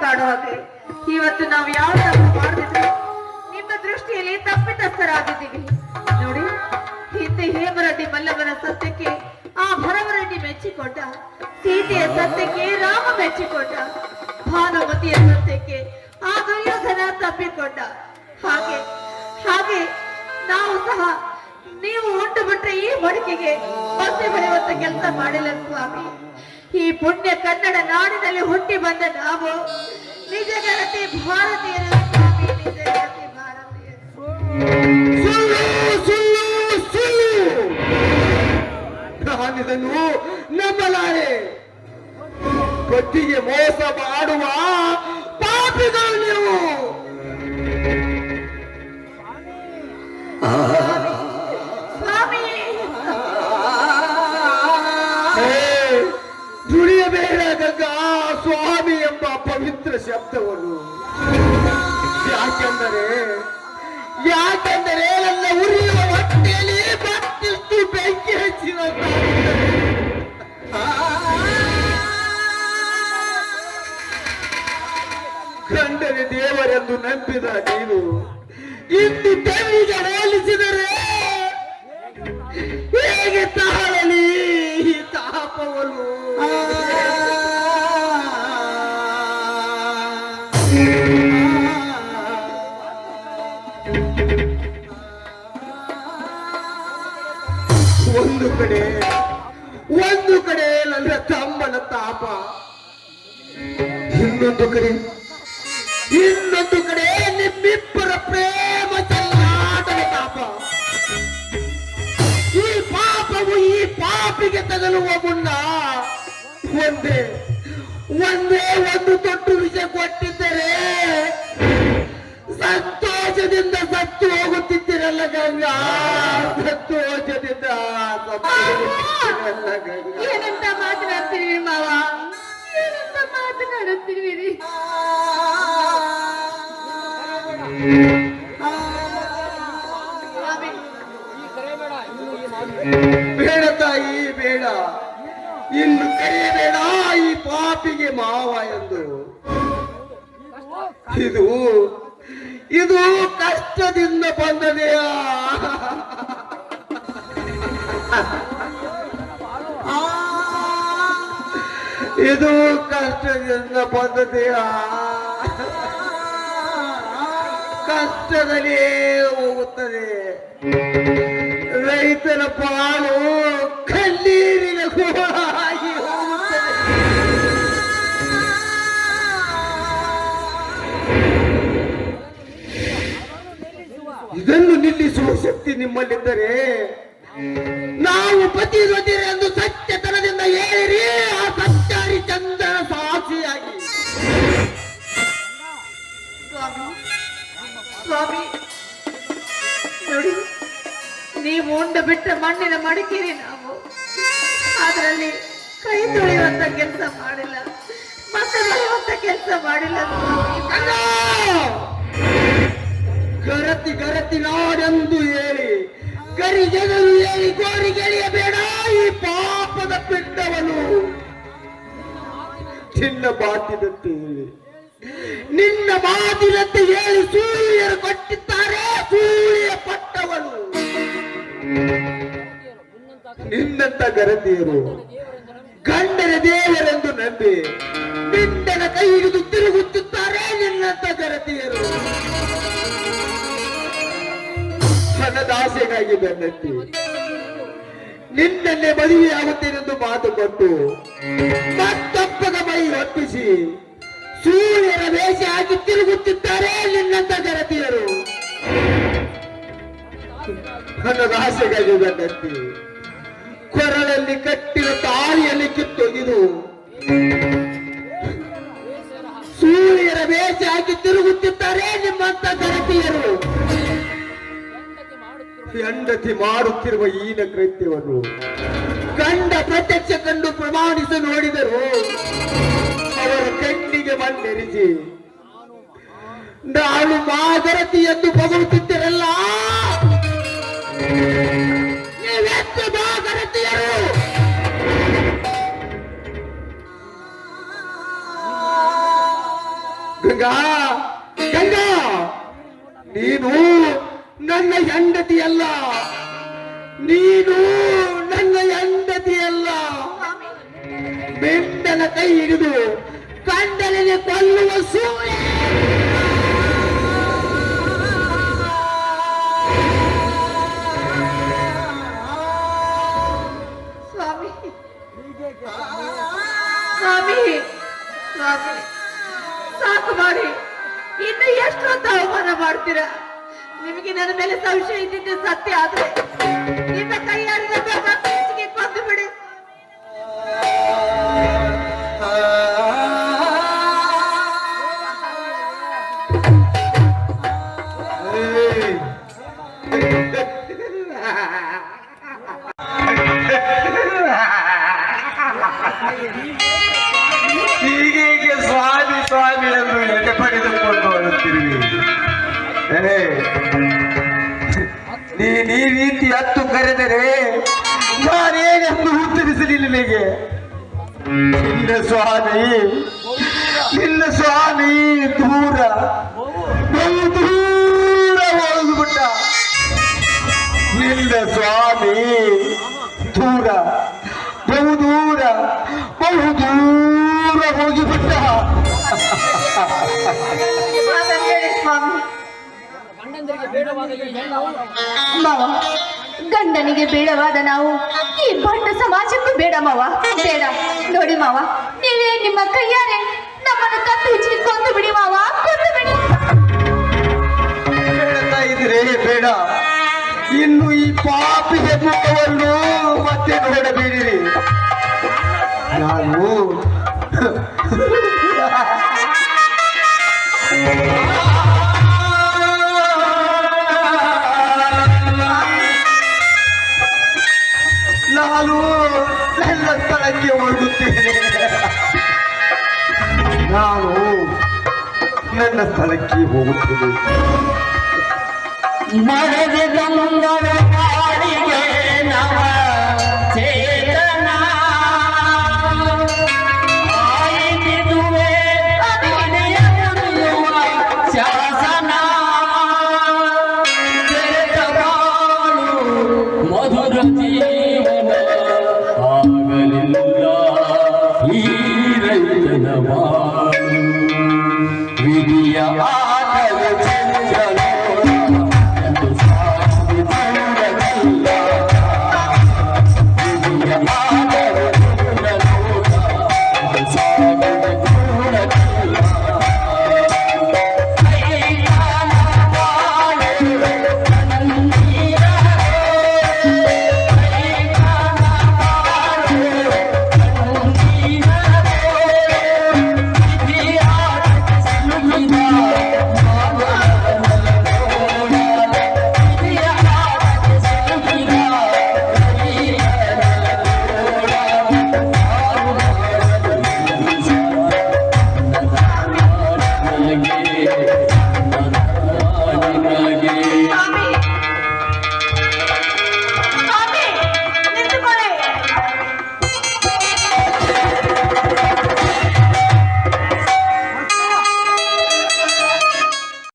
ಕಾಡೋ ಹಾಗೆ ಇವತ್ತು ನಾವು ಯಾವ ತಪ್ಪು ಮಾಡಿದ್ರೆ ನಿಮ್ಮ ದೃಷ್ಟಿಯಲ್ಲಿ ತಪ್ಪಿತಸ್ಥರಾಗಿದ್ದೀವಿ ನೋಡಿ. ಹಿಂದೆ ಹೇಮರೆಡ್ಡಿ ಮಲ್ಲವನ ಸತ್ಯಕ್ಕೆ ಆ ಭರವರೆಡ್ಡಿ ಮೆಚ್ಚಿಕೊಂಡ, ಸೀತೆಯ ಸತ್ಯಕ್ಕೆ ರಾಮ ಮೆಚ್ಚಿಕೊಂಡ, ಭಾನುಮತಿಯ ಸತ್ಯಕ್ಕೆ ಆ ದುರ್ಯೋಧನ ತಪ್ಪಿಕೊಂಡ. ಹಾಗೆ ಹಾಗೆ ನಾವು ಸಹ ನೀವು ಉಂಟು ಬಿಟ್ರೆ ಈ ಮಡಿಕೆಗೆ ಬಸೆ ಬರೆಯುವಂತ ಕೆಲಸ ಮಾಡಿಲ್ಲ ಸ್ವಾಮಿ. ಈ ಪುಣ್ಯ ಕನ್ನಡ ನಾಡಿನಲ್ಲಿ ಹುಟ್ಟಿ ಬಂದ ನಾವು ನಿಜ ಗಣತಿ ಭಾರತೀಯರು ಸ್ವಾಮಿ, ನಿಜ ಗಣತಿ ಭಾರತೀಯರು. ನಾನಿದನ್ನು ನಂಬಲಾರೆ. ಪತಿಗೆ ಮೋಸ ಮಾಡುವ ಪಾಪಿಗಳು ನೀವು. ದುಡಿಯಬೇಡ ಗಂಗಾ ಸ್ವಾಮಿ ಎಂಬ ಪವಿತ್ರ ಶಬ್ದವನ್ನು. ಯಾಕೆಂದರೆ ನನ್ನ ಉರಿಯುವ ಹೊಟ್ಟೆಯಲ್ಲಿ ಮತ್ತಿಷ್ಟು ಬೆಂಕಿ ಹಚ್ಚಿದ ಗಂಡನೇ ದೇವರೆಂದು ನಂಬಿದ ನೀನು ಇಂದು ದೇವಿಗೆ ಹೋಲಿಸಿದರೆ ಹೇಗೆ ತಾಳಲಿ ಈ ತಾಪವನ್ನು? ಒಂದು ಕಡೆ ನನ್ನ ತಮ್ಮನ ತಾಪ, ಇನ್ನೊಂದು ಕಡೆ ನಿಮ್ಮಿಬ್ಬರ ಪ್ರೇಮ ಚೆಲ್ಲಾಟದ ತಾಪ. ಈ ಪಾಪವು ಈ ಪಾಪಿಗೆ ತಗಲುವ ಮುನ್ನ ಒಂದೇ ಒಂದು ತೊಟ್ಟು ವಿಷ ಕೊಟ್ಟಿದ್ದರೆ ಸಂತೋಷದಿಂದ ಸತ್ತು ಹೋಗುತ್ತಿದ್ದೀರಲ್ಲ ಗಂಗಾ, ಸಂತೋಷದಿಂದ ಏನಂತ ಮಾತನಾಡ್ತೀರಿ ಮಾವ, ಏನಂತ ಮಾತನಾಡುತ್ತೀರಿ? ಬೇಡ ತಾಯಿ ಬೇಡ, ಇನ್ನು ಕರೆಯಬೇಡ ಈ ಪಾಪಿಗೆ ಮಾವ ಎಂದು. ಇದು ಕಷ್ಟದಿಂದ ಬಂದದೆಯಾ? ಇದು ಕಷ್ಟದಿಂದ ಬಂದದೆಯಾ? ಕಷ್ಟದಲ್ಲಿ ಹೋಗುತ್ತದೆ. ರೈತನ ಪಾಲು ಕಣ್ಣೀರಿನ ಗೋಳಾಗಿ ಹೋಗುತ್ತದೆ. ಇದನ್ನು ನಿಲ್ಲಿಸುವ ಶಕ್ತಿ ನಿಮ್ಮಲ್ಲಿದ್ದರೆ ನಾವು ಪತಿರೊಂದಿರೆಂದು ಸತ್ಯತನದಿಂದ ಹೇಳಿರಿ. ಆ ಸತ್ಯಾರಿ ಚಂದನ ಸಾಕ್ಷಿಯಾಗಿ ಸ್ವಾಮಿ ನೋಡಿ, ನೀವು ಉಂಡು ಬಿಟ್ಟ ಮಣ್ಣಿನ ಮಡಿಕೇರಿ ನಾವು ಅದರಲ್ಲಿ ಕೈ ತೊಳೆಯುವಂತ ಕೆಲಸ ಮಾಡಿಲ್ಲ, ಮತ್ತೆ ಬೆಳೆಯುವಂತ ಕೆಲಸ ಮಾಡಿಲ್ಲ. ಗರತಿ ನಾಡೆಂದು ಹೇಳಿ ಗರಿ ಜನರು ಹೇಳಿ ಗೋರಿ ಗೆಳೆಯಬೇಡ ಈ ಪಾಪದ ಪಿಂಡವನು. ಚಿನ್ನ ಬಾಟಿದಂತೆ ಹೇಳಿ ನಿನ್ನ ಮಾತಿನಂತೆ ಹೇಳಿ ಸೂರ್ಯರು ಕೊಟ್ಟಿದ್ದಾರೆ ಸೂರ್ಯ ಪಟ್ಟವನು. ನಿನ್ನಂತ ಗರತಿಯರು ಗಂಡನ ದೇವರೆಂದು ನಂಬಿ ಪಿಂಡನ ಕೈ ಹಿಡಿದು ತಿರುಗುತ್ತಿದ್ದಾರೆ. ನಿನ್ನಂತ ಗರತಿಯರು ಹಣದಾಸೆಗಾಗಿ ಬೆನ್ನತ್ತಿ ನಿನ್ನನ್ನೇ ಮದುವೆಯಾಗುತ್ತೇನೆಂದು ಮಾತು ಕೊಟ್ಟು ಮತ್ತೊಬ್ಬದ ಮೈ ಒಪ್ಪಿಸಿ ಸೂರ್ಯರ ವೇಷ ಹಾಕಿ ತಿರುಗುತ್ತಿದ್ದಾರೆ. ನಿನ್ನಂತ ಗರತಿಯರು ಹಣದಾಸೆಗಾಗಿ ಬೆನ್ನತ್ತಿ ಕೊರಳಲ್ಲಿ ಕಟ್ಟಿದ ತಾಳಿಯಲ್ಲಿ ಕಿತ್ತೊಗೆದು ಸೂರ್ಯರ ವೇಷ ಹಾಕಿ ತಿರುಗುತ್ತಿದ್ದಾರೆ. ನಿಮ್ಮಂತ ಗರತಿಯರು ಹೆಂಡತಿ ಮಾಡುತ್ತಿರುವ ಈನ ಕೃತ್ಯವನ್ನು ಕಂಡ ಪ್ರತ್ಯಕ್ಷ ಕಂಡು ಪ್ರಮಾಣಿಸಿ ನೋಡಿದರು. ಅವರ ಕಣ್ಣಿಗೆ ಮಣ್ಣೆರಿಸಿ ನಾನು ಮಾಗರತಿ ಎಂದು ಬಗುತ್ತಿದ್ದರಲ್ಲ, ನೀವೆತ್ತು ಮಾಗರತಿಯರು? ಗಂಗಾ ಗಂಗಾ ನೀನು ನನ್ನ ಹೆಂಡತಿಯಲ್ಲ, ನೀನು ನನ್ನ ಹೆಂಡತಿಯಲ್ಲ. ಬೆಂಡನ ಕೈ ಹಿಡಿದು ಕಂಡಲಿಗೆ ಕೊಲ್ಲುವ ಸೂರ್ಯ. ಸ್ವಾಮಿ ಸ್ವಾಮಿ ಸ್ವಾಮಿ ಸಾಕು ಮಾಡಿ. ಇನ್ನು ಎಷ್ಟೊಂದು ಅವಮಾನ ಮಾಡ್ತೀರಾ? ನಿಮಗೆ ನನ್ನ ಮೇಲೆ ಸಂಶಯ ಇದ್ದಿದ್ದು ಸತ್ಯ ಆದ್ರೆ ನಿಮ್ಮ ಕೈಯಾರಿನ ಹೆಚ್ಚಿಗೆ ಕೊಂದು ಬಿಡಿ. ಹೀಗೆ ಸ್ವಾಮಿ ಸ್ವಾಮಿ ಎಂದು ಎದೆ ಪಡೆದುಕೊಂಡು ಬರುತ್ತಿರುವಿ. ನೀ ರೀತಿ ಹತ್ತು ಕರೆದರೆ ನಾನೇನೆಂದು ಉತ್ತರಿಸಲಿಲ್ಲ ನಿನಗೆ. ನಿನ್ನ ಸ್ವಾಮಿ ದೂರ ಬಹು ದೂರ ಹೋಗಿಬಿಟ್ಟ. ನಿನ್ನ ಸ್ವಾಮಿ ದೂರ ಬಹು ದೂರ ಹೋಗಿಬಿಟ್ಟ. ಸ್ವಾಮಿ ಗಂಡನಿಗೆ ಬೇಡವಾದ ನಾವು ಈ ಬಂಡ ಸಮಾಜಕ್ಕೂ ಬೇಡ ಮಾವ, ಬೇಡ. ನೋಡಿ ಮಾವ, ನೀವೇ ನಿಮ್ಮ ಕೈಯಾರೆ ನಮ್ಮನ್ನು ಕತ್ತು ಹಿಚ್ಚಿ ಕೊಂದು ಬಿಡಿ ಮಾವ, ಕೊಂದು ಬಿಡಿ. ಹೇಳ್ತಾ ಇದ್ರೆ ಬೇಡ. ಇನ್ನು ಈ ಪಾಪಿಗೆ ಮುಖವನ್ನು ಮತ್ತೆ ನೋಡಬೇಡಿರಿ. ನಾನು ನನ್ನ ಸ್ಥಳಕ್ಕೆ ಹೋಗುತ್ತೇನೆ. ನಾನು ನನ್ನ ಸ್ಥಳಕ್ಕೆ ಹೋಗುತ್ತೇನೆ. ಮರದೆ ಗಂಗರ ಕಾಡಿಗೆ ನವ ಚೇತನ ಆಯಿತಿದುವೆ ಅಡಿಯ ಮುರಿಯುವ ಶಾಸನ. ಮಧುರ ಜೀವನ ಆಗಲಿಲ್ಲ ಈ ರೈತನ